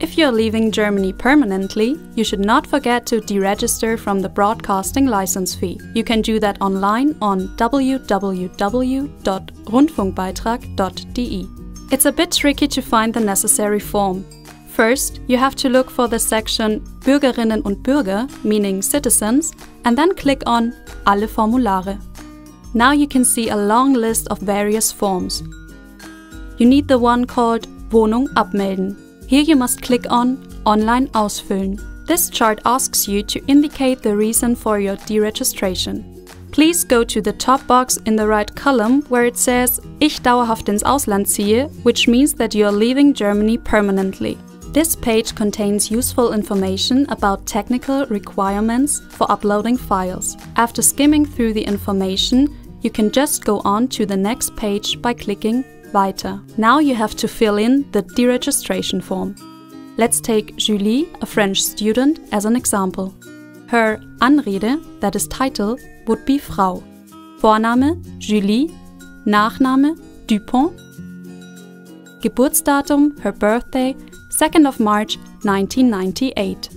If you're leaving Germany permanently, you should not forget to deregister from the broadcasting license fee. You can do that online on www.rundfunkbeitrag.de. It's a bit tricky to find the necessary form. First, you have to look for the section Bürgerinnen und Bürger, meaning citizens, and then click on Alle Formulare. Now you can see a long list of various forms. You need the one called Wohnung abmelden. Here you must click on Online ausfüllen. This chart asks you to indicate the reason for your deregistration. Please go to the top box in the right column where it says Ich dauerhaft ins Ausland ziehe, which means that you are leaving Germany permanently. This page contains useful information about technical requirements for uploading files. After skimming through the information, you can just go on to the next page by clicking Weiter. Now you have to fill in the deregistration form. Let's take Julie, a French student, as an example. Her Anrede, that is title, would be Frau. Vorname Julie, Nachname Dupont. Geburtsdatum, her birthday, 2nd of March 1998.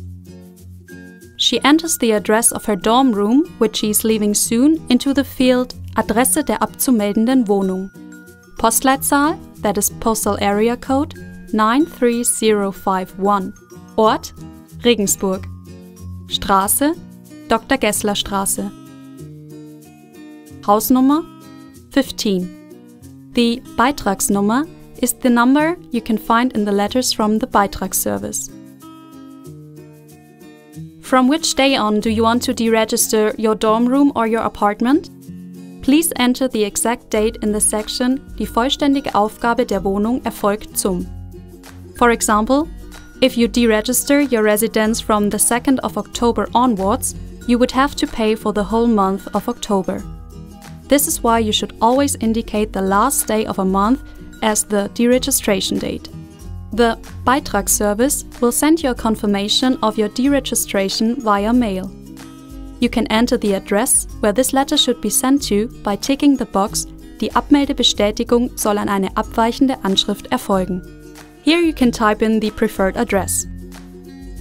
She enters the address of her dorm room, which she is leaving soon, into the field Adresse der abzumeldenden Wohnung. Postleitzahl, that is postal area code, 93051. Ort, Regensburg. Straße, Dr. Gessler Straße. Hausnummer, 15. The Beitragsnummer is the number you can find in the letters from the Beitragsservice. From which day on do you want to deregister your dorm room or your apartment? Please enter the exact date in the section Die vollständige Aufgabe der Wohnung erfolgt zum. For example, if you deregister your residence from the 2nd of October onwards, you would have to pay for the whole month of October. This is why you should always indicate the last day of a month as the deregistration date. The Beitragsservice will send you a confirmation of your deregistration via mail. You can enter the address where this letter should be sent to by ticking the box Die Abmeldebestätigung soll an eine abweichende Anschrift erfolgen. Here you can type in the preferred address.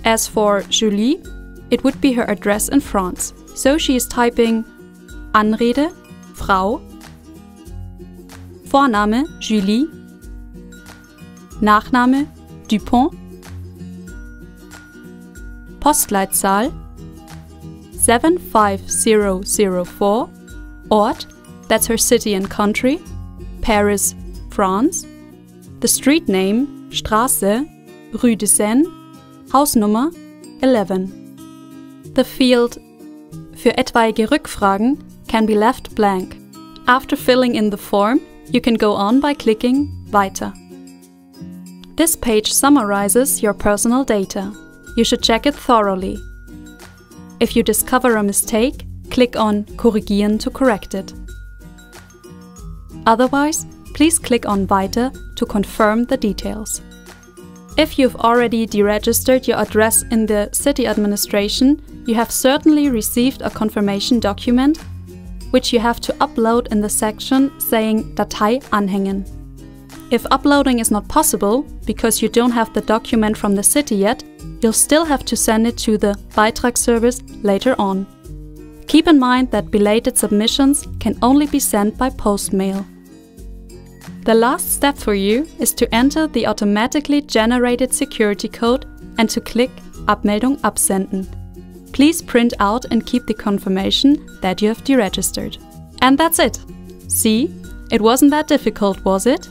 As for Julie, it would be her address in France. So she is typing Anrede, Frau, Vorname Julie, Nachname Dupont, Postleitzahl 75004, Ort, that's her city and country, Paris, France, the street name, Straße, Rue de Seine, Hausnummer 11. The field Für etwaige Rückfragen can be left blank. After filling in the form, you can go on by clicking Weiter. This page summarizes your personal data. You should check it thoroughly. If you discover a mistake, click on Korrigieren to correct it. Otherwise, please click on Weiter to confirm the details. If you've already deregistered your address in the city administration, you have certainly received a confirmation document, which you have to upload in the section saying Datei anhängen. If uploading is not possible, because you don't have the document from the city yet, you'll still have to send it to the Beitragsservice later on. Keep in mind that belated submissions can only be sent by postmail. The last step for you is to enter the automatically generated security code and to click Abmeldung absenden. Please print out and keep the confirmation that you have deregistered. And that's it! See? It wasn't that difficult, was it?